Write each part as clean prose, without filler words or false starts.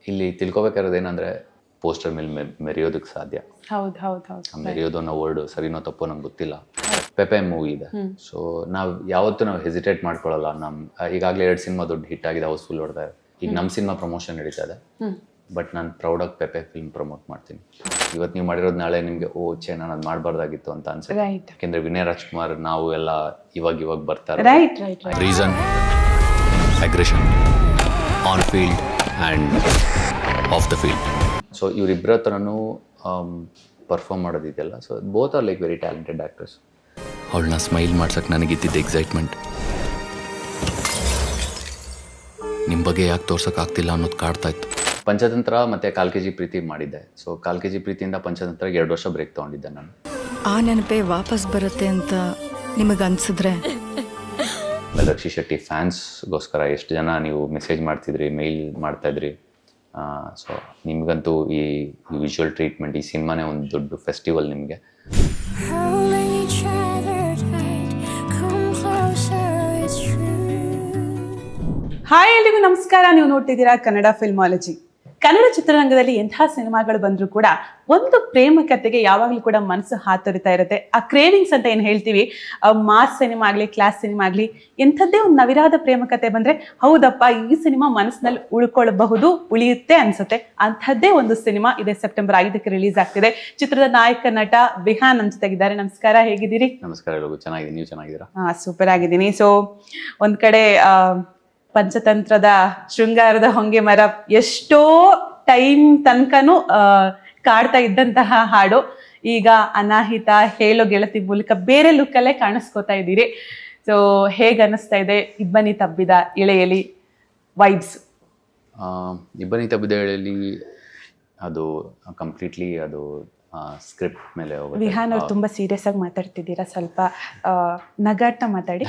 ಇಲ್ಲಿ ತಿಳ್ಕೊಬೇಕಾಗಿರೋದು ಏನಂದರೆ ಪೋಸ್ಟರ್ ಮೇಲೆ ಮೆರೆಯೋದಕ್ಕೆ ಸಾಧ್ಯ. ಹೌದು ಮೆರೆಯೋದು ಅನ್ನೋ ವರ್ಡು ಸರಿನೋ ತಪ್ಪೋ ನಂಗೆ ಗೊತ್ತಿಲ್ಲ. ಪೆಪೆ ಮೂವಿ ಇದೆ. ಸೊ ನಾವು ಯಾವತ್ತೂ ಹೆಸಿಟೇಟ್ ಮಾಡ್ಕೊಳ್ಳಲ್ಲ. ಈಗಾಗಲೇ 2 ಸಿನಿಮಾ ದೊಡ್ಡ ಹಿಟ್ ಆಗಿದೆ, ಹೌಸ್ಫುಲ್ ಹೊಡ್ತಾ ಇದೆ. ಈಗ ನಮ್ಮ ಸಿನಿಮಾ ಪ್ರಮೋಷನ್ ನಡೀತಾ ಇದೆ. ಬಟ್ ನಾನು ಪ್ರೌಡಾಗಿ ಪೆಪೆ ಫಿಲ್ಮ್ ಪ್ರಮೋಟ್ ಮಾಡ್ತೀನಿ. ಇವತ್ತು ನೀವು ಮಾಡಿರೋದು ನಾಳೆ ನಿಮಗೆ ನಾನು ಅದು ಮಾಡಬಾರ್ದಾಗಿತ್ತು ಅಂತ ಅನ್ಸುತ್ತೆ. ಯಾಕೆಂದರೆ ವಿನಯ್ ರಾಜ್ಕುಮಾರ್ ನಾವು ಎಲ್ಲ ಇವಾಗ ಬರ್ತಾರೆ. Reason aggression on field and off the field. So ಇವರಿಬ್ಬರ ಹತ್ರನೂ ಪರ್ಫಾರ್ಮ್ ಮಾಡೋದಿದೆಯಲ್ಲ. So both are like very talented actors. ಅವಳನ್ನ ಸ್ಮೈಲ್ ಮಾಡ್ಸೋಕ್ಕೆ ನನಗಿದ್ದಿದ್ದ ಎಕ್ಸೈಟ್ಮೆಂಟ್ ನಿಮ್ಮ ಬಗ್ಗೆ ಯಾಕೆ ತೋರ್ಸೋಕ್ಕಾಗ್ತಿಲ್ಲ ಅನ್ನೋದು ಕಾಡ್ತಾ ಇತ್ತು. ಪಂಚತಂತ್ರ ಮತ್ತು 4 kg ಪ್ರೀತಿ ಮಾಡಿದ್ದೆ. ಸೊ 4 kg ಪ್ರೀತಿಯಿಂದ ಪಂಚತಂತ್ರಕ್ಕೆ 2 ವರ್ಷ ಬ್ರೇಕ್ ತೊಗೊಂಡಿದ್ದೆ ನಾನು. ಆ ನೆನಪೇ ವಾಪಸ್ ಬರುತ್ತೆ ಅಂತ ನಿಮಗೆ ಅನ್ಸಿದ್ರೆ? ರಕ್ಷಿ ಶೆಟ್ಟಿ ಫ್ಯಾನ್ಸ್ಗೋಸ್ಕರ ಎಷ್ಟು ಜನ ನೀವು ಮೆಸೇಜ್ ಮಾಡ್ತಿದ್ರಿ, ಮೇಲ್ ಮಾಡ್ತಾಯಿದ್ರಿ. ಸೊ ನಿಮಗಂತೂ ಈ ವಿಜುವಲ್ ಟ್ರೀಟ್ಮೆಂಟ್, ಈ ಸಿನಿಮಾನೇ ಒಂದು ದೊಡ್ಡ ಫೆಸ್ಟಿವಲ್ ನಿಮಗೆ. ಹಾಯ್, ಎಲ್ರಿಗೂ ನಮಸ್ಕಾರ. ನೀವು ನೋಡ್ತಿದ್ದೀರಾ ಕನ್ನಡ ಫಿಲ್ಮಾಲಜಿ. ಕನ್ನಡ ಚಿತ್ರರಂಗದಲ್ಲಿ ಎಂತಹ ಸಿನಿಮಾಗಳು ಬಂದರೂ ಕೂಡ ಒಂದು ಪ್ರೇಮ ಕಥೆಗೆ ಯಾವಾಗಲೂ ಕೂಡ ಮನಸ್ಸು ಹಾತೊರಿತಾ ಇರುತ್ತೆ. ಆ ಕ್ರೇವಿಂಗ್ಸ್ ಅಂತ ಏನು ಹೇಳ್ತೀವಿ, ಮಾಸ್ ಸಿನಿಮಾ ಆಗಲಿ, ಕ್ಲಾಸ್ ಸಿನಿಮಾ ಆಗಲಿ, ಎಂಥದ್ದೇ ಒಂದು ನವಿರಾದ ಪ್ರೇಮ ಕಥೆ ಬಂದರೆ ಹೌದಪ್ಪ ಈ ಸಿನಿಮಾ ಮನಸ್ಸಿನಲ್ಲಿ ಉಳಿಯುತ್ತೆ ಅನ್ಸುತ್ತೆ. ಅಂಥದ್ದೇ ಒಂದು ಸಿನಿಮಾ ಇದೆ, ಸೆಪ್ಟೆಂಬರ್ 5ಕ್ಕೆ ರಿಲೀಸ್ ಆಗ್ತಿದೆ. ಚಿತ್ರದ ನಾಯಕ ನಟ ವಿಹಾನ್ ನಮ್ಮ ಜೊತೆಗಿದ್ದಾರೆ. ನಮಸ್ಕಾರ, ಹೇಗಿದ್ದೀರಿ? ನಮಸ್ಕಾರ, ಚೆನ್ನಾಗಿದ್ದೀನಿ. ನೀವು ಚೆನ್ನಾಗಿದ್ದೀರಾ? ಸೂಪರ್ ಆಗಿದ್ದೀನಿ. ಸೊ ಒಂದು ಕಡೆ ಪಂಚತಂತ್ರದ ಶೃಂಗಾರದ ಹೊಂಗೆ ಮರ ಎಷ್ಟೋ ಟೈಮ್ ತನಕನೂ ಕಾಡ್ತಾ ಇದ್ದಂತಹ ಹಾಡು ಈಗ ಅನಾಹಿತ ಹೇಳೋ ಗೆಳತಿ ಮೂಲಕ ಬೇರೆ ಲುಕ್ಕಲ್ಲೇ ಕಾಣಿಸ್ಕೋತಾ ಇದ್ದೀರಿ. ಸೊ ಹೇಗೆ ಅನ್ನಿಸ್ತಾ ಇದೆ ಇಬ್ಬನಿ ತಬ್ಬಿದ ಇಳೆಯಲಿ ವೈಬ್ಸ್? ಇಬ್ಬನಿ ತಬ್ಬಿದ ಇಳೆಯಲಿ ಅದು ಕಂಪ್ಲೀಟ್ಲಿ ಅದು ಸ್ಕ್ರಿಪ್ಟ್ ಮೇಲೆ ಹೋಗುತ್ತೆ. ವಿಹಾನ್ ಅವ್ರು ತುಂಬ ಸೀರಿಯಸ್ ಆಗಿ ಮಾತಾಡ್ತಿದ್ದೀರಾ, ಸ್ವಲ್ಪ ನಗಾಟ ಮಾತಾಡಿ.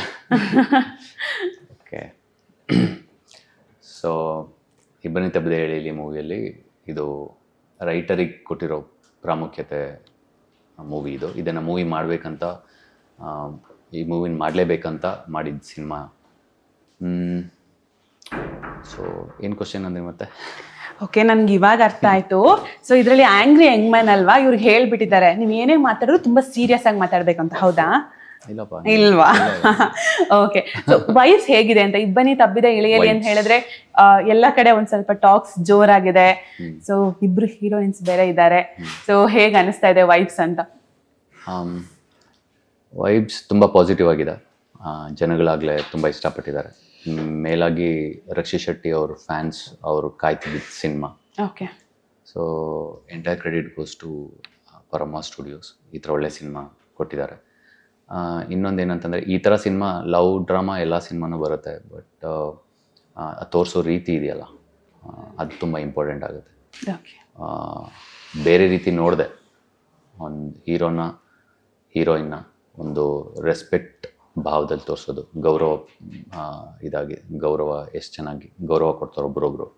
ಓಕೆ. ಸೊ ಇಬ್ಬನಿ ತಬ್ಬಿದ ಇಳೆಯಲಿ ಮೂವಿಯಲ್ಲಿ ಇದು ರೈಟರಿಗೆ ಕೊಟ್ಟಿರೋ ಪ್ರಾಮುಖ್ಯತೆ ಮೂವಿ ಇದು. ಇದನ್ನು ಮೂವಿ ಮಾಡಬೇಕಂತ, ಈ ಮೂವಿನ ಮಾಡಲೇಬೇಕಂತ ಮಾಡಿದ ಸಿನಿಮಾ. ಸೊ ಏನು ಕ್ವಶನ್ ಅಂದರೆ ಮತ್ತೆ? ಓಕೆ, ನನ್ಗೆ ಇವಾಗ ಅರ್ಥ ಆಯ್ತು. ಸೊ ಇದರಲ್ಲಿ ಆಂಗ್ರಿ ಯಂಗ್ ಮ್ಯಾನ್ ಅಲ್ವಾ, ಇವ್ರಿಗೆ ಹೇಳ್ಬಿಟ್ಟಿದ್ದಾರೆ ನೀವು ಏನೇ ಮಾತಾಡಿದ್ರು ತುಂಬಾ ಸೀರಿಯಸ್ ಆಗಿ ಮಾತಾಡ್ಬೇಕಂತ. ಹೌದಾ? ಇಲ್ವಾ? ಓಕೆ. ಸೊ ವೈಬ್ಸ್ ಹೇಗಿದೆ ಅಂತ? ಇಬ್ಬನಿ ತಬ್ಬಿದ ಇಳೆಯಲಿ ಅಂತ ಹೇಳಿದ್ರೆ ಎಲ್ಲ ಕಡೆ ಒಂದ್ ಸ್ವಲ್ಪ ಟಾಕ್ಸ್ ಜೋರಾಗಿದೆ. ಸೊ ಇಬ್ರು ಹೀರೋಯಿನ್ಸ್ ಬೇರೆ ಇದ್ದಾರೆ. ಸೊ ಹೇಗೆ ಅನಿಸ್ತಾ ಇದೆ ವೈಬ್ಸ್ ಅಂತ? ವೈಬ್ಸ್ ತುಂಬ ಪಾಸಿಟಿವ್ ಆಗಿದೆ. ಜನಗಳಾಗಲೇ ತುಂಬ ಇಷ್ಟಪಟ್ಟಿದ್ದಾರೆ. ಮೇಲಾಗಿ ರಕ್ಷಿ ಶೆಟ್ಟಿ ಅವ್ರ ಫ್ಯಾನ್ಸ್ ಅವರು ಕಾಯ್ತಿದ್ದ cinema. Okay. So entire credit goes to Param studios. ಈ ಥರ ಒಳ್ಳೆ ಸಿನಿಮಾ ಕೊಟ್ಟಿದ್ದಾರೆ. ಇನ್ನೊಂದೇನಂತಂದರೆ ಈ ಥರ ಸಿನಿಮಾ ಲವ್ ಡ್ರಾಮಾ ಎಲ್ಲ ಸಿನಿಮಾನೂ ಬರುತ್ತೆ. ಬಟ್ ತೋರಿಸೋ ರೀತಿ ಇದೆಯಲ್ಲ, ಅದು ತುಂಬ ಇಂಪಾರ್ಟೆಂಟ್ ಆಗುತ್ತೆ. ಬೇರೆ ರೀತಿ ನೋಡಿದೆ ಒಂದು ಹೀರೋಯಿನ್ನ ಒಂದು ರೆಸ್ಪೆಕ್ಟ್ ಭಾವದಲ್ಲಿ ತೋರಿಸೋದು, ಗೌರವ ಎಷ್ಟು ಚೆನ್ನಾಗಿ ಗೌರವ ಕೊಡ್ತಾರೆ ಒಬ್ರೊಬ್ರು,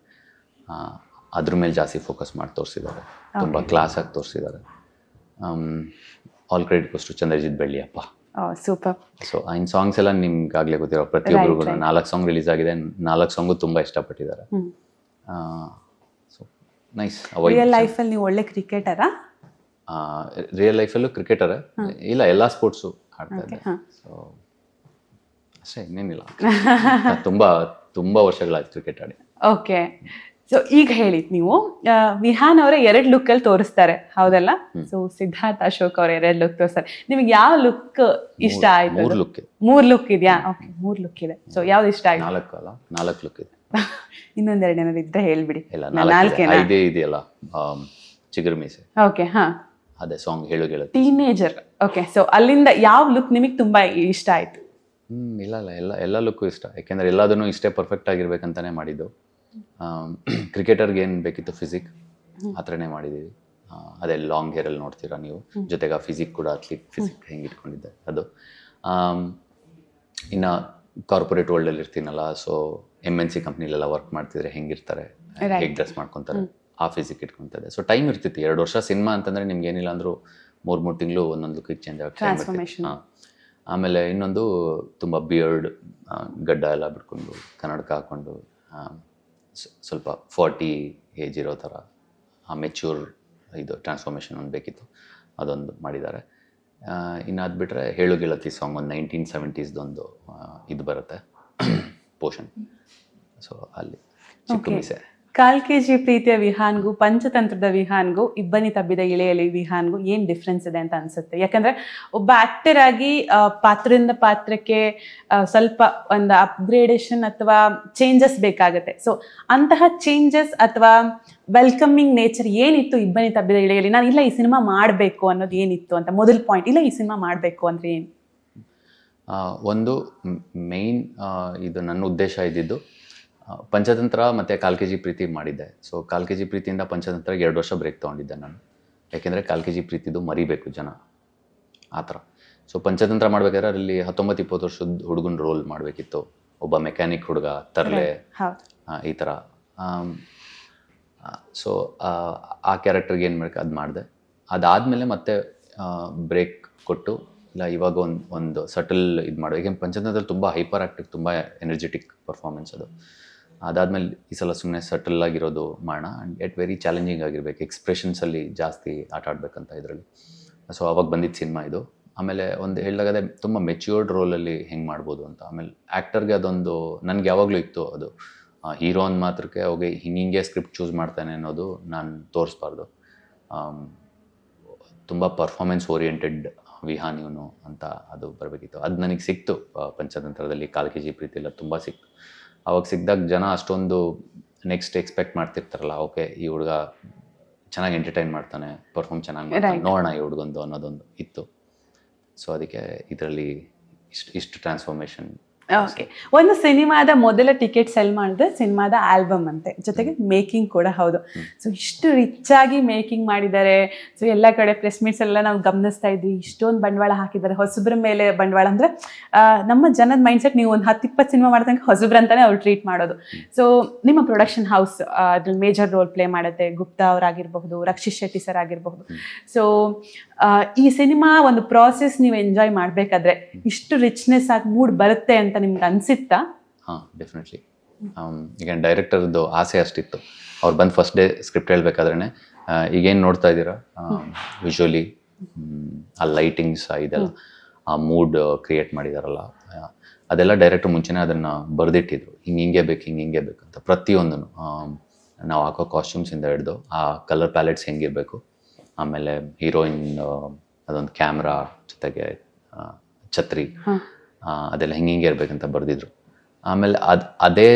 ಅದ್ರ ಮೇಲೆ ಜಾಸ್ತಿ ಫೋಕಸ್ ಮಾಡಿ ತೋರಿಸಿದ್ದಾರೆ. ತುಂಬ ಕ್ಲಾಸಾಗಿ ತೋರಿಸಿದ್ದಾರೆ. All credit goes to Chandrajith Belliappa. Super. So in songs ಎಲ್ಲ ನಿಮ್ಗಾಗಲೇ ಗೊತ್ತಿರೋ ಪ್ರತಿಯೊಬ್ಬರಿಗೂ 4 ಸಾಂಗ್ ರಿಲೀಸ್ ಆಗಿದೆ. 4 ಸಾಂಗು ತುಂಬ ಇಷ್ಟಪಟ್ಟಿದ್ದಾರೆ. So nice. ರಿಯಲ್ ಲೈಫಲ್ಲಿ ನೀವು ಒಳ್ಳೆ ಕ್ರಿಕೆಟರಾ? ರಿಯಲ್ ಲೈಫಲ್ಲೂ ಕ್ರಿಕೆಟರೇ ಇಲ್ಲ, ಎಲ್ಲ ಸ್ಪೋರ್ಟ್ಸು ಆಡ್ತಾ ಇದ್ದೆ. ಸೊ ಅಷ್ಟೇ, ಇನ್ನೇನಿಲ್ಲ. ತುಂಬ ವರ್ಷಗಳಾಯ್ತು ಕ್ರಿಕೆಟ್ ಆಡಿ. ಓಕೆ. ಸೊ ಈಗ ಹೇಳಿದ್ ನೀವು ವಿಹಾನ್ ಅವರ 2 ಲುಕ್ಕಲ್ಲಿ ತೋರಿಸ್ತಾರೆ, ಹೌದಲ್ಲ? ಸೊ ಸಿದ್ಧಾರ್ಥ್ ಅಶೋಕ್ ಅವ್ರ 2 ಲುಕ್ ತೋರಿಸ್ತಾರೆ. ನಿಮ್ಗೆ ಯಾವ ಲುಕ್ ಇಷ್ಟ ಆಯ್ತು? 3 ಲುಕ್. 3 ಲುಕ್ ಇದೆಯಾ? ಓಕೆ, 3 ಲುಕ್ ಇದೆ. ಸೊ ಯಾವ್ದು ಇಷ್ಟ ಆಯ್ತು? 4 ಲುಕ್ ಇದೆ. ಇನ್ನೊಂದೆರಡು ಏನಾದ್ರು ಇದ್ರೆ ಹೇಳ್ಬಿಡಿ. ಇದೇ ಇದೆಯಲ್ಲ ಚಿಗುರು ಮೀಸೆ. ಓಕೆ. ಹಾ, ಅದೇ ಸಾಂಗ್ ಹೇಳು ಗೆಳತಿ. ಟೀನೇಜರ್. ಓಕೆ. ಸೊ ಅಲ್ಲಿಂದ ಯಾವ ಲುಕ್ ನಿಮಗೆ ತುಂಬಾ ಇಷ್ಟ ಆಯ್ತು? ಇಲ್ಲ ಎಲ್ಲ ಲುಕ್ಕು ಇಷ್ಟ. ಯಾಕೆಂದರೆ ಎಲ್ಲದನ್ನು ಇಷ್ಟೇ ಪರ್ಫೆಕ್ಟ್ ಆಗಿರ್ಬೇಕಂತಾನೆ ಮಾಡಿದ್ದು. ಕ್ರಿಕೆಟರ್ಗೆ ಏನು ಬೇಕಿತ್ತು ಫಿಸಿಕ್, ಆ ಥರನೇ ಮಾಡಿದ್ದೀವಿ. ಅದೇ ಲಾಂಗ್ ಹೇರಲ್ಲಿ ನೋಡ್ತೀರಾ ನೀವು. ಜೊತೆಗೆ ಆ ಫಿಸಿಕ್ ಕೂಡ ಅಥ್ಲೀಟ್ ಫಿಸಿಕ್ ಹೆಂಗೆ ಇಟ್ಕೊಂಡಿದ್ದೆ ಅದು. ಇನ್ನು ಕಾರ್ಪೊರೇಟ್ ವರ್ಲ್ಡಲ್ಲಿ ಇರ್ತೀನಲ್ಲ, ಸೊ MNC ಕಂಪ್ನಿಲೆಲ್ಲ ವರ್ಕ್ ಮಾಡ್ತಿದ್ರೆ ಹೆಂಗಿರ್ತಾರೆ, ಹೇಗೆ ಡ್ರೆಸ್ ಮಾಡ್ಕೊತಾರೆ, ಆ ಫಿಸಿಕ್ ಇಟ್ಕೊತದೆ. ಸೊ ಟೈಮ್ ಇರ್ತಿತ್ತು. 2 ವರ್ಷ ಸಿನಿಮಾ ಅಂತಂದರೆ ನಿಮ್ಗೆ ಏನಿಲ್ಲ ಅಂದರೂ 3 ತಿಂಗಳು ಒಂದೊಂದು ಲುಕ್ಕಿಗೆ ಚೇಂಜ್ ಆಗ್ತದೆ. ಆಮೇಲೆ ಇನ್ನೊಂದು ತುಂಬ ಬಿಯರ್ಡ್, ಗಡ್ಡ ಎಲ್ಲ ಬಿಟ್ಕೊಂಡು, ಕನ್ನಡಕ ಹಾಕ್ಕೊಂಡು, ಸ್ವಲ್ಪ 40 ಏಜ್ ಇರೋ ಥರ ಆ ಮೆಚ್ಯೂರ್ ಇದು ಟ್ರಾನ್ಸ್ಫಾರ್ಮೇಷನ್ ಒಂದು ಬೇಕಿತ್ತು, ಅದೊಂದು ಮಾಡಿದ್ದಾರೆ. ಇನ್ನು ಅದು ಬಿಟ್ಟರೆ ಹೇಳು ಗೆಳತಿ ಸಾಂಗ್ ಒಂದು 1970ಸ್ದೊಂದು ಇದು ಬರುತ್ತೆ ಪೋರ್ಷನ್. ಸೊ ಅಲ್ಲಿ ಚಿಕ್ಕ ಮೀಸೆ. ಕಾಲ್ ಕೆಜಿ ಪ್ರೀತಿಯ ವಿಹಾನ್ಗೂ ಪಂಚತಂತ್ರದ ವಿಹಾನ್ಗೂ ಇಬ್ಬನಿ ತಬ್ಬಿದ ಇಳೆಯಲಿ ವಿಹಾನ್ಗೂ ಏನು ಡಿಫ್ರೆನ್ಸ್ ಇದೆ ಅಂತ ಅನ್ಸುತ್ತೆ? ಯಾಕಂದ್ರೆ ಒಬ್ಬ ಆಕ್ಟರ್ ಆಗಿ ಪಾತ್ರದಿಂದ ಪಾತ್ರಕ್ಕೆ ಸ್ವಲ್ಪ ಒಂದು ಅಪ್ಗ್ರೇಡೇಷನ್ ಅಥವಾ ಚೇಂಜಸ್ ಬೇಕಾಗುತ್ತೆ. ಸೊ ಅಂತಹ ಚೇಂಜಸ್ ಅಥವಾ ವೆಲ್ಕಮಿಂಗ್ ನೇಚರ್ ಏನಿತ್ತು ಇಬ್ಬನಿ ತಬ್ಬಿದ ಇಳೆಯಲಿ? ನಾನು ಇಲ್ಲ ಈ ಸಿನಿಮಾ ಮಾಡಬೇಕು ಅನ್ನೋದು ಏನಿತ್ತು ಅಂತ ಮೊದಲ ಪಾಯಿಂಟ್? ಇಲ್ಲ ಈ ಸಿನಿಮಾ ಮಾಡಬೇಕು ಅಂದರೆ ಏನು? ಒಂದು ಮೇಯ್ನ್ ಇದು ನನ್ನ ಉದ್ದೇಶ ಇದ್ದಿದ್ದು ಪಂಚತಂತ್ರ ಮತ್ತು ಕಾಲ್ ಕೆ ಜಿ ಪ್ರೀತಿ ಮಾಡಿದ್ದೆ. ಸೊ ಕಾಲ್ ಕೆ ಜಿ ಪ್ರೀತಿಯಿಂದ ಪಂಚತಂತ್ರಕ್ಕೆ 2 ವರ್ಷ ಬ್ರೇಕ್ ತೊಗೊಂಡಿದ್ದೆ ನಾನು. ಯಾಕೆಂದರೆ ಕಾಲ್ ಕೆ ಜಿ ಪ್ರೀತಿದು ಮರಿಬೇಕು ಜನ ಆ ಥರ. ಸೊ ಪಂಚತಂತ್ರ ಮಾಡಬೇಕಾದ್ರೆ ಅಲ್ಲಿ 19-20 ವರ್ಷದ ಹುಡುಗನ ರೋಲ್ ಮಾಡಬೇಕಿತ್ತು. ಒಬ್ಬ ಮೆಕ್ಯಾನಿಕ್ ಹುಡುಗ, ತರಲೆ, ಈ ಥರ. ಸೊ ಆ ಕ್ಯಾರೆಕ್ಟರ್ಗೆ ಏನು ಬೇಕು ಅದು ಮಾಡಿದೆ. ಅದಾದಮೇಲೆ ಮತ್ತೆ ಬ್ರೇಕ್ ಕೊಟ್ಟು ಇಲ್ಲ ಇವಾಗ ಒಂದು ಸಟಲ್ ಇದು ಮಾಡೋ. ಈಗ ಪಂಚತಂತ್ರದಲ್ಲಿ ತುಂಬ ಹೈಪರ್ ಆ್ಯಕ್ಟಿವ್, ತುಂಬ ಎನರ್ಜೆಟಿಕ್ ಪರ್ಫಾರ್ಮೆನ್ಸ್ ಅದು. ಅದಾದಮೇಲೆ ಈ ಸಲ ಸುಮ್ಮನೆ ಸಟಲ್ ಆಗಿರೋದು ಮಾಡೋಣ ಆ್ಯಂಡ್ ಎಟ್ ವೆರಿ ಚಾಲೆಂಜಿಂಗ್ ಆಗಿರಬೇಕು, ಎಕ್ಸ್ಪ್ರೆಷನ್ಸಲ್ಲಿ ಜಾಸ್ತಿ ಆಟ ಆಡಬೇಕಂತ ಇದರಲ್ಲಿ. ಸೊ ಅವಾಗ ಬಂದಿದ್ದು ಸಿನಿಮಾ ಇದು. ಆಮೇಲೆ ಒಂದು ಹೇಳಿದಾಗದೆ ತುಂಬ ಮೆಚ್ಯೂರ್ಡ್ ರೋಲಲ್ಲಿ ಹೆಂಗೆ ಮಾಡ್ಬೋದು ಅಂತ. ಆಮೇಲೆ ಆ್ಯಕ್ಟರ್ಗೆ ಅದೊಂದು ನನಗೆ ಯಾವಾಗಲೂ ಇತ್ತು, ಅದು ಹೀರೋ ಅಂದ ಮಾತ್ರಕ್ಕೆ ಅವಾಗೆ ಹಿಂಗೆ ಸ್ಕ್ರಿಪ್ಟ್ ಚೂಸ್ ಮಾಡ್ತಾನೆ ಅನ್ನೋದು ನಾನು ತೋರಿಸ್ಬಾರ್ದು. ತುಂಬ ಪರ್ಫಾರ್ಮೆನ್ಸ್ ಓರಿಯೆಂಟೆಡ್ ವಿಹಾನ್ ಇವನು ಅಂತ ಅದು ಬರಬೇಕಿತ್ತು. ಅದು ನನಗೆ ಸಿಕ್ತು ಪಂಚತಂತ್ರದಲ್ಲಿ. ಕಾಲ್ ಕೆ ಜಿ ಪ್ರೀತಿ ಎಲ್ಲ ತುಂಬ ಸಿಕ್ತು. ಅವಾಗ ಸಿಕ್ಕಿದಾಗ ಜನ ಅಷ್ಟೊಂದು ನೆಕ್ಸ್ಟ್ ಎಕ್ಸ್ಪೆಕ್ಟ್ ಮಾಡ್ತಿರ್ತಾರಲ್ಲ, ಓಕೆ ಈ ಹುಡುಗ ಚೆನ್ನಾಗಿ ಎಂಟರ್ಟೈನ್ ಮಾಡ್ತಾನೆ, ಪರ್ಫಾರ್ಮ್ ಚೆನ್ನಾಗಿ ಮಾಡ್ತಾನೆ, ನೋಡೋಣ ಈ ಹುಡುಗಂದು ಅನ್ನೋದೊಂದು ಇತ್ತು. ಸೊ ಅದಕ್ಕೆ ಇದರಲ್ಲಿ ಇಷ್ಟು ಟ್ರಾನ್ಸ್ಫಾರ್ಮೇಷನ್. ಓಕೆ, ಒಂದು ಸಿನಿಮಾದ ಮೊದಲ ಟಿಕೆಟ್ ಸೆಲ್ ಮಾಡಿದ್ರೆ ಸಿನಿಮಾದ ಆಲ್ಬಮ್ ಅಂತೆ, ಜೊತೆಗೆ ಮೇಕಿಂಗ್ ಕೂಡ ಹೌದು. ಸೊ ಇಷ್ಟು ರಿಚ್ ಆಗಿ ಮೇಕಿಂಗ್ ಮಾಡಿದ್ದಾರೆ. ಸೊ ಎಲ್ಲ ಕಡೆ ಪ್ರೆಸ್ ಮೀಟ್ಸ್ ಎಲ್ಲ ನಾವು ಗಮನಿಸ್ತಾ ಇದ್ವಿ, ಇಷ್ಟೊಂದು ಬಂಡವಾಳ ಹಾಕಿದ್ದಾರೆ. ಹೊಸಬ್ರ ಮೇಲೆ ಬಂಡವಾಳ ಅಂದರೆ ನಮ್ಮ ಜನದ ಮೈಂಡ್ಸೆಟ್, ನೀವು ಒಂದು 10-20 ಸಿನಿಮಾ ಮಾಡಿದಂಗೆ ಹೊಸಬ್ರ ಅಂತಾನೆ ಅವ್ರು ಟ್ರೀಟ್ ಮಾಡೋದು. ಸೊ ನಿಮ್ಮ ಪ್ರೊಡಕ್ಷನ್ ಹೌಸ್ ಅದ್ರಲ್ಲಿ ಮೇಜರ್ ರೋಲ್ ಪ್ಲೇ ಮಾಡುತ್ತೆ. ಗುಪ್ತಾ ಅವರಾಗಿರಬಹುದು, ರಕ್ಷಿತ್ ಶೆಟ್ಟಿ ಸರ್ ಆಗಿರಬಹುದು. ಸೊ ಈ ಸಿನಿಮಾ ಒಂದು ಪ್ರಾಸೆಸ್ ನೀವು ಎಂಜಾಯ್ ಮಾಡಬೇಕಾದ್ರೆ ಇಷ್ಟು ರಿಚ್ನೆಸ್ ಆಗಿ ಮೂಡ್ ಬರುತ್ತೆ ಅಂತ ನಿಮ್ಗೆ ಅನ್ಸಿತ್ತಾ? ಹಾಂ, ಡೆಫಿನೆಟ್ಲಿ. ಈಗ ಡೈರೆಕ್ಟರ್ದು ಆಸೆ ಅಷ್ಟಿತ್ತು. ಅವ್ರು ಬಂದು ಫಸ್ಟ್ ಡೇ ಸ್ಕ್ರಿಪ್ಟ್ ಹೇಳ್ಬೇಕಾದ್ರೇ ಈಗೇನು ನೋಡ್ತಾ ಇದ್ದೀರಾ ವಿಜುವಲಿ, ಆ ಲೈಟಿಂಗ್ಸ್ ಇದೆಲ್ಲ, ಆ ಮೂಡ್ ಕ್ರಿಯೇಟ್ ಮಾಡಿದಾರಲ್ಲ, ಅದೆಲ್ಲ ಡೈರೆಕ್ಟರ್ ಮುಂಚೆನೇ ಅದನ್ನು ಬರೆದಿಟ್ಟಿದ್ರು. ಹಿಂಗೆ ಬೇಕು ಅಂತ ಪ್ರತಿಯೊಂದೂ. ನಾವು ಹಾಕೋ ಕಾಸ್ಟ್ಯೂಮ್ಸಿಂದ ಹಿಡಿದು ಆ ಕಲರ್ ಪ್ಯಾಲೆಟ್ಸ್ ಹೆಂಗಿರಬೇಕು, ಆಮೇಲೆ ಹೀರೋಯಿನ್ ಅದೊಂದು ಕ್ಯಾಮ್ರಾ ಜೊತೆಗೆ ಛತ್ರಿ, ಅದೆಲ್ಲ ಹಿಂಗೆ ಇರಬೇಕಂತ ಬರೆದಿದ್ರು. ಆಮೇಲೆ ಅದೇ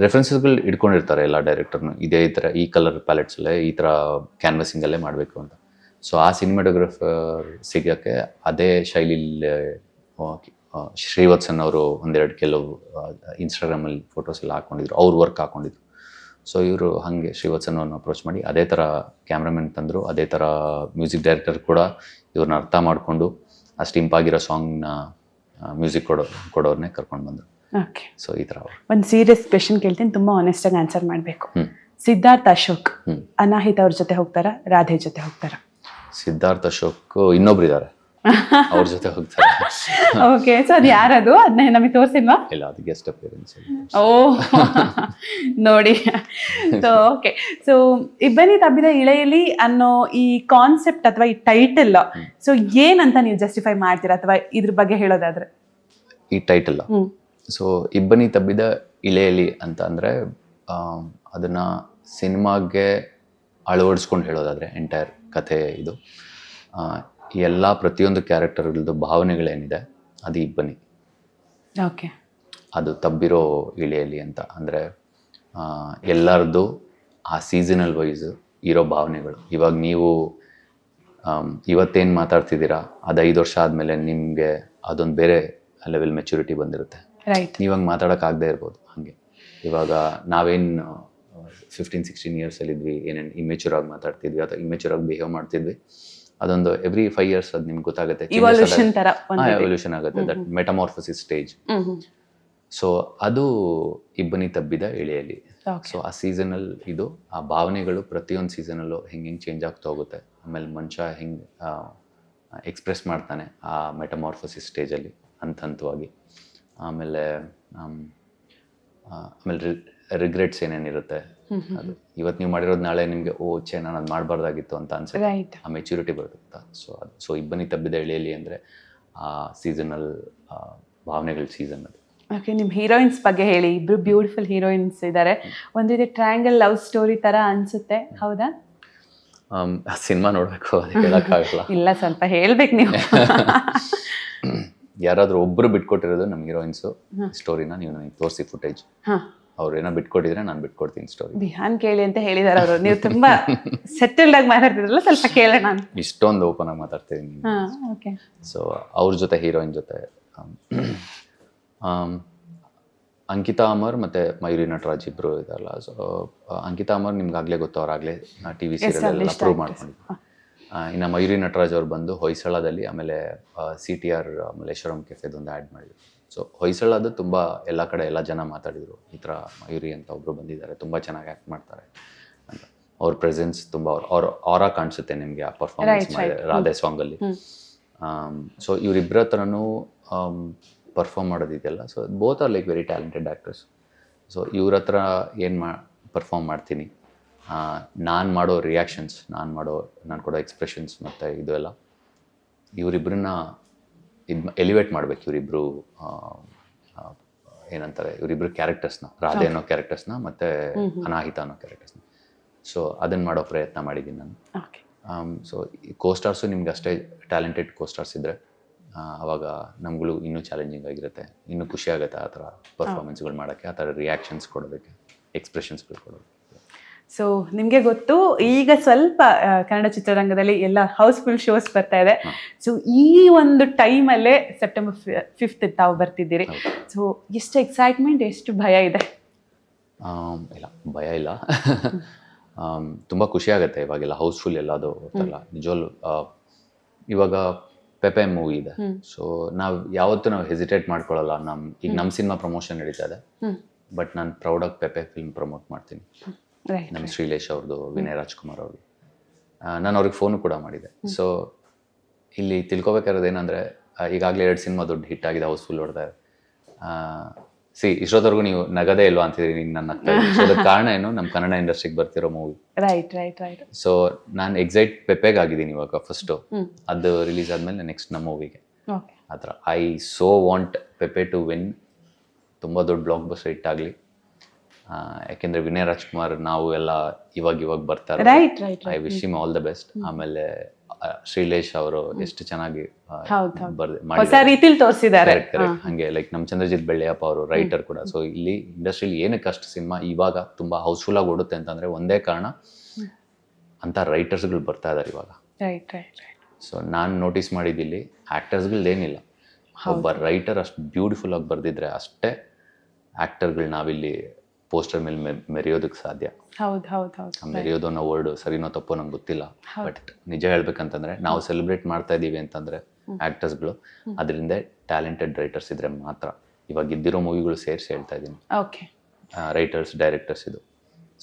ರೆಫರೆನ್ಸಸ್ಗಳು ಇಟ್ಕೊಂಡಿರ್ತಾರೆ ಎಲ್ಲ ಡೈರೆಕ್ಟರ್ನು, ಇದೇ ಈ ಥರ ಈ ಕಲರ್ ಪ್ಯಾಲೆಟ್ಸಲ್ಲೇ ಈ ಥರ ಕ್ಯಾನ್ವಸಿಂಗಲ್ಲೇ ಮಾಡಬೇಕು ಅಂತ. ಸೊ ಆ ಸಿನಿಮಾಟೋಗ್ರಫರ್ ಸಿಗೋಕ್ಕೆ ಅದೇ ಶೈಲಿಲಿ ಶ್ರೀವತ್ಸನ್ ಅವರು ಕೆಲವು ಇನ್ಸ್ಟಾಗ್ರಾಮಲ್ಲಿ ಫೋಟೋಸ್ ಎಲ್ಲ ಹಾಕ್ಕೊಂಡಿದ್ರು, ಅವ್ರ ವರ್ಕ್ ಹಾಕ್ಕೊಂಡಿದ್ರು. ಸೊ ಇವರು ಹಾಗೆ ಶ್ರೀವತ್ಸನ್ ಅವ್ರನ್ನ ಅಪ್ರೋಚ್ ಮಾಡಿ ಅದೇ ಥರ ಕ್ಯಾಮ್ರಾಮನ್ ತಂದರು, ಅದೇ ಥರ ಮ್ಯೂಸಿಕ್ ಡೈರೆಕ್ಟರ್ ಕೂಡ ಇವ್ರನ್ನ ಅರ್ಥ ಮಾಡಿಕೊಂಡು ಅಷ್ಟು ಇಂಪಾಗಿರೋ ಸಾಂಗ್ನ ಮ್ಯೂಸಿಕ್ ಕೊಡೋರ್ನೇ ಕರ್ಕೊಂಡು ಬಂದರು. ಓಕೆ, ಸೊ ಈ ಥರ. ಒಂದು ಸೀರಿಯಸ್ ಕ್ವೆಶನ್ ಕೇಳ್ತೀನಿ, ತುಂಬ ಆನೆಸ್ಟಾಗಿ ಆನ್ಸರ್ ಮಾಡಬೇಕು. ಸಿದ್ಧಾರ್ಥ್ ಅಶೋಕ್ ಅನಾಹಿತ್ ಅವ್ರ ಜೊತೆ ಹೋಗ್ತಾರಾ, ರಾಧೆ ಜೊತೆ ಹೋಗ್ತಾರಾ? ಸಿದ್ಧಾರ್ಥ್ ಅಶೋಕ್ ಇನ್ನೊಬ್ರು ಇದ್ದಾರೆ, ಅವ್ರ ಜೊತೆ ಹೋಗ್ತಾರೆ. ಓಕೆ, ಸೊ ಅದು ಯಾರದು? ಅದನ್ನ ನಮಗೆ ತೋರಿಸಿಲ್ವಾ? ಇಲ್ಲ, ಅದು ಗೆಸ್ಟ್ ಅಪಿಯರೆನ್ಸ್. ಓ ನೋಡಿ. ಸೊ ಓಕೆ, ಸೊ ಇಬ್ಬನಿ ತಬ್ಬಿದ ಇಳೆಯಲಿ ಅನ್ನೋ ಈ ಕಾನ್ಸೆಪ್ಟ್ ಅಥವಾ ಈ ಟೈಟಲ್, ಸೊ ಏನಂತ ನೀವು ಜಸ್ಟಿಫೈ ಮಾಡ್ತೀರಾ ಅಥವಾ ಇದ್ರ ಬಗ್ಗೆ ಹೇಳೋದಾದ್ರೆ? ಈ ಟೈಟಲ್, ಸೊ ಇಬ್ಬನಿ ತಬ್ಬಿದ ಇಳೆಯಲಿ ಅಂತ ಅಂದರೆ ಅದನ್ನು ಸಿನಿಮಾಗೆ ಅಳವಡಿಸ್ಕೊಂಡು ಹೇಳೋದಾದರೆ ಎಂಟೈರ್ ಕಥೆ ಇದು. ಎಲ್ಲ ಪ್ರತಿಯೊಂದು ಕ್ಯಾರೆಕ್ಟರ್ಗಳದ್ದು ಭಾವನೆಗಳೇನಿದೆ ಅದು ಇಬ್ಬನಿ. ಓಕೆ, ಅದು ತಬ್ಬಿರೋ ಇಳೆಯಲಿ ಅಂತ ಅಂದರೆ ಎಲ್ಲರದ್ದು ಆ ಸೀಸನಲ್ ವೈಸ್ ಇರೋ ಭಾವನೆಗಳು. ಇವಾಗ ನೀವು ಇವತ್ತೇನು ಮಾತಾಡ್ತಿದ್ದೀರಾ, ಅದು 5 ವರ್ಷ ಆದಮೇಲೆ ನಿಮಗೆ ಅದೊಂದು ಬೇರೆ ಲೆವೆಲ್ ಮೆಚುರಿಟಿ ಬಂದಿರುತ್ತೆ. ರೈಟ್. ನೀವಾಗ ಮಾತಾಡೋಕ್ಕಾಗದೇ ಇರ್ಬೋದು. ಹಾಗೆ ಇವಾಗ ನಾವೇನು 15-16 ಇಯರ್ಸಲ್ಲಿದ್ವಿ, ಏನೇನು ಇಮ್ಮೆಚೂರ್ ಆಗಿ ಮಾತಾಡ್ತಿದ್ವಿ ಅಥವಾ ಇಮ್ಮೆಚೂರ್ ಆಗಿ ಬಿಹೇವ್ ಮಾಡ್ತಿದ್ವಿ, ಅದೊಂದು ಎವ್ರಿ 5 years ಅದು ನಿಮ್ಗೆ ಗೊತ್ತಾಗುತ್ತೆ, ಎವಲ್ಯೂಷನ್ ಆಗುತ್ತೆ. That ಮೆಟಮಾರ್ಫಸಿಸ್ stage. ಸೊ ಅದು ಇಬ್ಬನಿ ತಬ್ಬಿದ ಇಳೆಯಲಿ. ಸೊ ಆ ಸೀಸನಲ್ ಇದು, ಆ ಭಾವನೆಗಳು ಪ್ರತಿಯೊಂದು ಸೀಸನಲ್ಲೂ ಹೆಂಗೆ ಚೇಂಜ್ ಆಗ್ತಾ ಹೋಗುತ್ತೆ. ಆಮೇಲೆ ಮನುಷ್ಯ ಹೆಂಗೆ ಎಕ್ಸ್ಪ್ರೆಸ್ ಮಾಡ್ತಾನೆ ಆ ಮೆಟಮಾರ್ಫಸಿಸ್ ಸ್ಟೇಜಲ್ಲಿ ಹಂತವಾಗಿ. ಆಮೇಲೆ ರಿಗ್ರೆಟ್ಸ್ ಏನೇನಿರುತ್ತೆ, ಅದು ಇವತ್ತು ನೀವು ಮಾಡಿರೋದು ನಾಳೆ ನಿಮಗೆ ನಾನು ಅದು ಮಾಡಬಾರ್ದಾಗಿತ್ತು ಅಂತ ಅನ್ಸುತ್ತೆ. ರೈಟ್. ಆ ಮೆಚ್ಯೂರಿಟಿ ಬರುತ್ತೆ. ಸೊ ಇಬ್ಬನಿ ತಬ್ಬಿದ ಎಳೆಯಲ್ಲಿ ಅಂದರೆ ಆ ಸೀಸನಲ್ ಭಾವನೆಗಳ ಸೀಸನ್ ಅದು. ಓಕೆ, ನಿಮ್ಮ ಹೀರೋಯಿನ್ಸ್ ಬಗ್ಗೆ ಹೇಳಿ. ಇಬ್ರು ಬ್ಯೂಟಿಫುಲ್ ಹೀರೋಯಿನ್ಸ್ ಇದ್ದಾರೆ. ಒಂದು ರೀತಿ ಟ್ರಯಾಂಗಲ್ ಲವ್ ಸ್ಟೋರಿ ತರ ಅನ್ಸುತ್ತೆ, ಹೌದಾ? ಸಿನಿಮಾ ನೋಡಬೇಕು, ಅದಕ್ಕೆ ಹೇಳೋಕ್ಕಾಗಲ್ಲ. ಇಲ್ಲ, ಸ್ವಲ್ಪ ಹೇಳ್ಬೇಕು ನೀವು. ಯಾರಾದರೂ ಒಬ್ಬರು ಬಿಟ್ಕೊಟ್ಟಿರೋದು ನಮ್ಮ ಹೀರೋಯಿನ್ಸು ಸ್ಟೋರಿನ ನೀವು ನನಗೆ ತೋರಿಸಿ ಫುಟೇಜ್. ಅವ್ರು ಏನೋ ಬಿಟ್ಕೊಟ್ಟಿದ್ರೆ ನಾನು ಬಿಟ್ಕೊಡ್ತೀನಿ ಸ್ಟೋರಿ. ಬಿಹಾನ್ ಕೇಳಿ ಅಂತ ಹೇಳಿದಾರೆ ಅವರು. ನೀವು ತುಂಬಾ ಸೆಟಲ್ಡ್ ಆಗಿ ಮಾತಾಡ್ತಿದ್ರಲ್ಲ, ಸ್ವಲ್ಪ ಕೇಳೋಣ ಅಂತ. ಇಷ್ಟೊಂದು ಓಪನ್ ಆಗಿ ಮಾತಾಡ್ತೀನಿ. ಓಕೆ. ಸೊ ಅವ್ರ ಜೊತೆ ಹೀರೋಯಿನ್ ಜೊತೆ ಅಂಕಿತಾ ಅಮರ್ ಮತ್ತು ಮಯೂರಿ ನಟರಾಜ್ ಇಬ್ಬರು ಇದಾರಲ್ಲ. ಸೊ ಅಂಕಿತಾ ಅಮರ್ ನಿಮ್ಗಾಗಲೇ ಗೊತ್ತು, ಅವ್ರಾಗಲೇ ಟಿ ವಿ ಸೀರಿಯಲ್ ಎಲ್ಲ ಪ್ರೂವ್ ಮಾಡ್ಕೊಂಡಿದ್ರು. ಇನ್ನು ಮಯೂರಿ ನಟರಾಜ್ ಅವ್ರು ಬಂದು ಹೊಯ್ಸಳದಲ್ಲಿ, ಆಮೇಲೆ CTR ಮಲ್ಲೇಶ್ವರಂ ಕೆಫೆದೊಂದು ಆ್ಯಡ್ ಮಾಡಿದ್ರು. ಸೊ ಹೊಯ್ಸಳದು ತುಂಬ ಎಲ್ಲ ಕಡೆ ಎಲ್ಲ ಜನ ಮಾತಾಡಿದರು, ಈ ಥರ ಮಯೂರಿ ಅಂತ ಒಬ್ಬರು ಬಂದಿದ್ದಾರೆ, ತುಂಬ ಚೆನ್ನಾಗಿ ಆ್ಯಕ್ಟ್ ಮಾಡ್ತಾರೆ ಅಂತ. ಅವ್ರ ಪ್ರೆಸೆನ್ಸ್ ತುಂಬ ಅವ್ರ ಆರಾ ಕಾಣಿಸುತ್ತೆ ನಿಮಗೆ ಆ ಪರ್ಫಾರ್ಮೆನ್ಸ್ ಮಾಡಿ ರಾಧೆ ಸಾಂಗಲ್ಲಿ. ಸೊ ಇವರಿಬ್ಬರ ಹತ್ರನೂ ಪರ್ಫಾರ್ಮ್ ಮಾಡೋದಿದೆಯಲ್ಲ. So both are like very talented actors. So ಇವ್ರ ಹತ್ರ ಏನು ಪರ್ಫಾರ್ಮ್ ಮಾಡ್ತೀನಿ, ನಾನು ಮಾಡೋ ರಿಯಾಕ್ಷನ್ಸ್, ನಾನು ಕೊಡೋ ಎಕ್ಸ್ಪ್ರೆಷನ್ಸ್ ಮತ್ತು ಇದು ಎಲ್ಲ ಇವರಿಬ್ಬರನ್ನ ಎಲಿವೇಟ್ ಮಾಡ್ಬೇಕು. ಇವರಿಬ್ಬರು ಏನಂತಾರೆ, ಇವರಿಬ್ಬರು ಕ್ಯಾರೆಕ್ಟರ್ಸ್ನ, ರಾಧೆ ಅನ್ನೋ ಕ್ಯಾರೆಕ್ಟರ್ಸ್ನ ಮತ್ತು ಅನಾಹಿತ ಅನ್ನೋ ಕ್ಯಾರೆಕ್ಟರ್ಸ್ನ. ಸೊ ಅದನ್ನು ಮಾಡೋ ಪ್ರಯತ್ನ ಮಾಡಿದ್ದೀನಿ ನಾನು. ಸೊ ಈ ಕೋಸ್ಟಾರ್ಸು ನಿಮ್ಗೆ ಅಷ್ಟೇ ಟ್ಯಾಲೆಂಟೆಡ್ ಕೋಸ್ಟಾರ್ಸ್ ಇದ್ದರೆ ಆವಾಗ ನಮ್ಗಳು ಇನ್ನೂ ಚಾಲೆಂಜಿಂಗ್ ಆಗಿರುತ್ತೆ, ಇನ್ನೂ ಖುಷಿ ಆಗುತ್ತೆ ಆ ಥರ ಪರ್ಫಾರ್ಮೆನ್ಸ್ಗಳು ಮಾಡೋಕ್ಕೆ, ಆ ಥರ ರಿಯಾಕ್ಷನ್ಸ್ ಕೊಡೋದಕ್ಕೆ, ಎಕ್ಸ್ಪ್ರೆಷನ್ಸ್ಗಳು ಕೊಡೋದಕ್ಕೆ. ಸೊ ನಿಮಗೆ ಗೊತ್ತು, ಈಗ ಸ್ವಲ್ಪ ಕನ್ನಡ ಚಿತ್ರರಂಗದಲ್ಲಿ ಎಲ್ಲ ಹೌಸ್ಫುಲ್ ಶೋಸ್ ಬರ್ತಾ ಇದೆ. ಸೊ ಈ ಒಂದು ಟೈಮಲ್ಲೇ ಸೆಪ್ಟೆಂಬರ್ 5th ತಾವು ಬರ್ತಿದ್ದೀರಿ. ಸೊ ಎಷ್ಟು ಎಕ್ಸೈಟ್ಮೆಂಟ್, ಎಷ್ಟು ಭಯ ಇದೆ? ಇಲ್ಲ, ಭಯ ಇಲ್ಲ. ತುಂಬ ಖುಷಿ ಆಗುತ್ತೆ ಇವಾಗೆಲ್ಲ ಹೌಸ್ಫುಲ್ ಎಲ್ಲದು ಗೊತ್ತಲ್ಲ. ನಿಜವಲ್ಲೂ ಇವಾಗ ಪೆಪೆ ಮೂವಿ ಇದೆ. ಸೊ ಯಾವತ್ತೂ ನಾವು ಹೆಸಿಟೇಟ್ ಮಾಡ್ಕೊಳ್ಳಲ್ಲ. ಈಗ ನಮ್ಮ ಸಿನಿಮಾ ಪ್ರಮೋಷನ್ ನಡೀತಾ ಇದೆ, ಬಟ್ ನಾನು ಪ್ರೌಡಾಗಿ ಪೆಪೆ ಫಿಲ್ಮ್ ಪ್ರಮೋಟ್ ಮಾಡ್ತೀನಿ. ನಮ್ಮ ಶ್ರೀಲೇಶ್ ಅವ್ರದ್ದು, ವಿನಯ್ ರಾಜ್ಕುಮಾರ್ ಅವ್ರದ್ದು. ನಾನು ಅವ್ರಿಗೆ ಫೋನು ಕೂಡ ಮಾಡಿದೆ. ಸೊ ಇಲ್ಲಿ ತಿಳ್ಕೊಬೇಕಾಗಿರೋದು ಏನಂದರೆ, ಈಗಾಗಲೇ 2 ಸಿನಿಮಾ ದೊಡ್ಡ ಹಿಟ್ ಆಗಿದೆ, ಹೌಸ್ಫುಲ್ ಹೊಡ್ತಾ ಇದೆ. ಇಷ್ಟೊತ್ತವರೆಗೂ ನೀವು ನಗದೇ ಇಲ್ವಾ ಅಂತಿದ್ದೀರಿ, ನನ್ನ ನಗ್ತಾ ಇದ್ದೀನಿ. ಸೊ ಅದಕ್ಕೆ ಕಾರಣ ಏನು, ನಮ್ಮ ಕನ್ನಡ ಇಂಡಸ್ಟ್ರಿಗೆ ಬರ್ತಿರೋ ಮೂವಿ. ರೈಟ್. ಸೊ ನಾನು ಎಕ್ಸೈಟ್ ಪೆಪೆಗೆ ಆಗಿದ್ದೀನಿ ಇವಾಗ ಫಸ್ಟು. ಅದು ರಿಲೀಸ್ ಆದಮೇಲೆ ನೆಕ್ಸ್ಟ್ ನಮ್ಮ ಮೂವಿಗೆ ಆ ಥರ. I so want Pepe to win, ತುಂಬ ದೊಡ್ಡ ಬ್ಲಾಕ್ ಬಸ್ಟರ್ ಹಿಟ್ ಆಗಲಿ. ಯಾಕೆಂದರೆ ವಿನಯ್ ರಾಜ್ಕುಮಾರ್ ನಾವು ಎಲ್ಲ ಇವಾಗ ಬರ್ತಾರೆ. I wish him all the best. ಆಮೇಲೆ ಶ್ರೀಲೇಶ್ ಅವರು ಎಷ್ಟು ಚೆನ್ನಾಗಿ ತೋರಿಸಿದ್ದಾರೆ. ಹಂಗೆ ಲೈಕ್ ನಮ್ಮ ಚಂದ್ರಜಿತ್ ಬೆಳ್ಳಿಯಪ್ಪ ಅವರು ರೈಟರ್ ಕೂಡ. ಸೊ ಇಲ್ಲಿ ಇಂಡಸ್ಟ್ರಿಲಿ ಏನಕ್ಕೆ ಅಷ್ಟು ಸಿನಿಮಾ ಇವಾಗ ತುಂಬ ಹೌಸ್ಫುಲ್ ಆಗಿ ಓಡುತ್ತೆ ಅಂತಂದ್ರೆ ಒಂದೇ ಕಾರಣ, ಅಂತ ರೈಟರ್ಸ್ಗಳು ಬರ್ತಾ ಇದಾರೆ ಇವಾಗ. ಸೊ ನಾನು ನೋಟಿಸ್ ಮಾಡಿದ್ದಿಲ್ಲಿ ಆ್ಯಕ್ಟರ್ಸ್ಗಳ್ದೇನಿಲ್ಲ, ಒಬ್ಬ ರೈಟರ್ ಅಷ್ಟು ಬ್ಯೂಟಿಫುಲ್ ಆಗಿ ಬರ್ದಿದ್ರೆ ಅಷ್ಟೇ ಆ್ಯಕ್ಟರ್ಗಳು ನಾವಿಲ್ಲಿ ಪೋಸ್ಟರ್ ಮೇಲೆ ಮೆರೆಯೋದಕ್ಕೆ ಸಾಧ್ಯ. ಮೆರೆಯೋದು ಅನ್ನೋ ವರ್ಡ್ ಸರಿನೋ ತಪ್ಪೋ ನಂಗೆ ಗೊತ್ತಿಲ್ಲ, ಬಟ್ ನಿಜ ಹೇಳ್ಬೇಕಂತಂದ್ರೆ ನಾವು ಸೆಲೆಬ್ರೇಟ್ ಮಾಡ್ತಾ ಇದ್ದೀವಿ ಅಂತಂದ್ರೆ ಆ್ಯಕ್ಟರ್ಸ್ಗಳು, ಅದರಿಂದ ಟ್ಯಾಲೆಂಟೆಡ್ ರೈಟರ್ಸ್ ಇದ್ರೆ ಮಾತ್ರ. ಇವಾಗ ಇದ್ದಿರೋ ಮೂವಿಗಳು ಸೇರಿಸಿ ಹೇಳ್ತಾ ಇದ್ದೀನಿ, ರೈಟರ್ಸ್, ಡೈರೆಕ್ಟರ್ಸ್ ಇದು.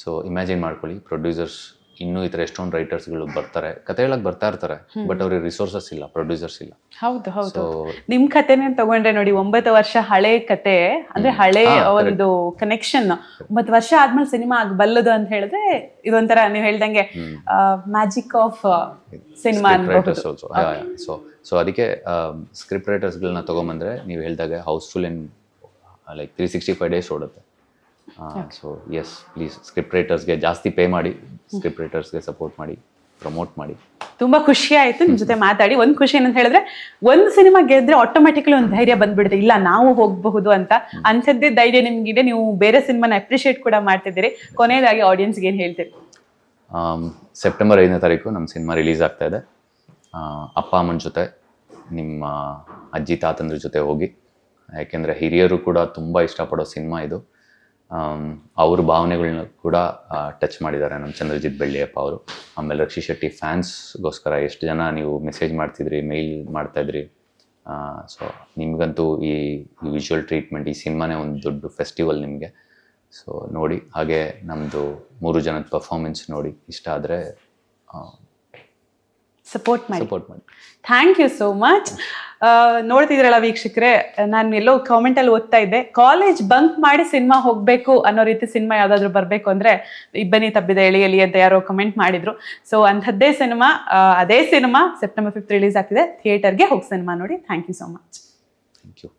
ಸೊ ಇಮ್ಯಾಜಿನ್ ಮಾಡ್ಕೊಳ್ಳಿ, ಪ್ರೊಡ್ಯೂಸರ್ಸ್ ಇನ್ನೂ ಈ ಥರ ಎಷ್ಟೊಂದು ರೈಟರ್ಸ್ಗಳು ಬರ್ತಾರೆ, ಕತೆ ಹೇಳಕ್ ಬರ್ತಾ ಇರ್ತಾರೆ, ಬಟ್ ಅವ್ರಿಗೆ ರಿಸೋರ್ಸಸ್ ಇಲ್ಲ, ಪ್ರೊಡ್ಯೂಸರ್ಸ್ ಇಲ್ಲ. ಹೌದು. ನಿಮ್ ಕತೆನೇ ತಗೊಂಡ್ರೆ ನೋಡಿ, 9 ವರ್ಷ ಹಳೆ ಕತೆ, ಅಂದ್ರೆ ಹಳೆ ಒಂದು ಕನೆಕ್ಷನ್. 9 ವರ್ಷ ಆದ್ಮೇಲೆ ಸಿನಿಮಾ ಆಗಬಲ್ಲದು ಅಂತ ಹೇಳಿದ್ರೆ ಇದೊಂಥರ ನೀವು ಹೇಳ್ದಂಗೆ ಮ್ಯಾಜಿಕ್ ಆಫ್ ಸಿನಿಮಾ ಅನ್ಬಹುದು. ಸೊ ಅದಕ್ಕೆ ಸ್ಕ್ರಿಪ್ಟ್ ರೈಟರ್ಸ್ಗಳನ್ನ ತಗೊಂಬಂದ್ರೆ ನೀವು ಹೇಳ್ದಾಗ ಹೌಸ್ಫುಲ್ ಇನ್ ಲೈಕ್ 365 ಡೇಸ್ ಓಡುತ್ತೆ. ಸೊ ಎಸ್, ಪ್ಲೀಸ್ ಸ್ಕ್ರಿಪ್ಟ್ ರೈಟರ್ಸ್ಗೆ ಜಾಸ್ತಿ ಪೇ ಮಾಡಿ, ಸ್ಕ್ರಿಪ್ಟ್ ರೈಟರ್ಸ್ಗೆ ಸಪೋರ್ಟ್ ಮಾಡಿ, ಪ್ರಮೋಟ್ ಮಾಡಿ. ತುಂಬಾ ಖುಷಿ ಆಯ್ತು ನಿಮ್ ಜೊತೆ ಮಾತಾಡಿ. ಒಂದು ಖುಷಿ ಏನಂತ ಹೇಳಿದ್ರೆ, ಒಂದು ಸಿನಿಮಾ ಗೆದ್ರೆ ಆಟೋಮೆಟಿಕಲಿ ಒಂದು ಧೈರ್ಯ ಬಂದ್ಬಿಡುತ್ತೆ, ಇಲ್ಲ ನಾವು ಹೋಗಬಹುದು ಅಂತ. ಅಂಥದ್ದೇ ಧೈರ್ಯ ನಿಮ್ಗಿದೆ, ನೀವು ಬೇರೆ ಸಿನಿಮಾನ ಅಪ್ರಿಷಿಯೇಟ್ ಕೂಡ ಮಾಡ್ತಿದ್ದೀರಿ. ಕೊನೆಯದಾಗಿ ಆಡಿಯನ್ಸ್ಗೆ ಏನು ಹೇಳ್ತೀರಿ? ಸೆಪ್ಟೆಂಬರ್ 5ನೇ ತಾರೀಕು ನಮ್ಮ ಸಿನಿಮಾ ರಿಲೀಸ್ ಆಗ್ತಾ ಇದೆ. ಅಪ್ಪ ಅಮ್ಮನ ಜೊತೆ, ನಿಮ್ಮ ಅಜ್ಜಿ ತಾತಂದ್ರ ಜೊತೆ ಹೋಗಿ, ಯಾಕೆಂದರೆ ಹಿರಿಯರು ಕೂಡ ತುಂಬ ಇಷ್ಟಪಡೋ ಸಿನಿಮಾ ಇದು. ಅವ್ರ ಭಾವನೆಗಳನ್ನ ಕೂಡ ಟಚ್ ಮಾಡಿದ್ದಾರೆ ನಮ್ಮ ಚಂದ್ರಜಿತ್ ಬೆಳ್ಳಿಯಪ್ಪ ಅವರು. ಆಮೇಲೆ ರಕ್ಷಿ ಶೆಟ್ಟಿ ಫ್ಯಾನ್ಸ್ಗೋಸ್ಕರ ಎಷ್ಟು ಜನ ನೀವು ಮೆಸೇಜ್ ಮಾಡ್ತಿದ್ರಿ, ಮೇಲ್ ಮಾಡ್ತಾಯಿದ್ರಿ. ಸೊ ನಿಮಗಂತೂ ಈ ವಿಜುವಲ್ ಟ್ರೀಟ್ಮೆಂಟ್, ಈ ಸಿನಿಮಾನೇ ಒಂದು ದೊಡ್ಡ ಫೆಸ್ಟಿವಲ್ ನಿಮಗೆ. ಸೊ ನೋಡಿ, ಹಾಗೆ ನಮ್ಮದು 3 ಜನದ ಪರ್ಫಾರ್ಮೆನ್ಸ್ ನೋಡಿ ಇಷ್ಟ ಆದರೆ ಸಪೋರ್ಟ್ ಮಾಡಿ. ಸಪೋರ್ಟ್ ಮಾಡಿ. Thank you so much. ನೋಡ್ತಿದ್ರಲ್ಲ ವೀಕ್ಷಕರೇ, ನಾನು ಎಲ್ಲೋ ಕಾಮೆಂಟಲ್ಲಿ ಓದ್ತಾ ಇದ್ದೆ, ಕಾಲೇಜ್ ಬಂಕ್ ಮಾಡಿ ಸಿನಿಮಾ ಹೋಗಬೇಕು ಅನ್ನೋ ರೀತಿ ಸಿನಿಮಾ ಯಾವುದಾದ್ರೂ ಬರಬೇಕು ಅಂದರೆ ಇಬ್ಬನಿ ತಬ್ಬಿದ ಎಳಿ ಅಂತ ಯಾರೋ ಕಮೆಂಟ್ ಮಾಡಿದ್ರು. ಸೊ ಅಂಥದ್ದೇ ಸಿನಿಮಾ, ಅದೇ ಸಿನಿಮಾ September 5th ರಿಲೀಸ್ ಆಗ್ತಿದೆ. ಥಿಯೇಟರ್ಗೆ ಹೋಗಿ ಸಿನಿಮಾ ನೋಡಿ. Thank you so much. Thank you.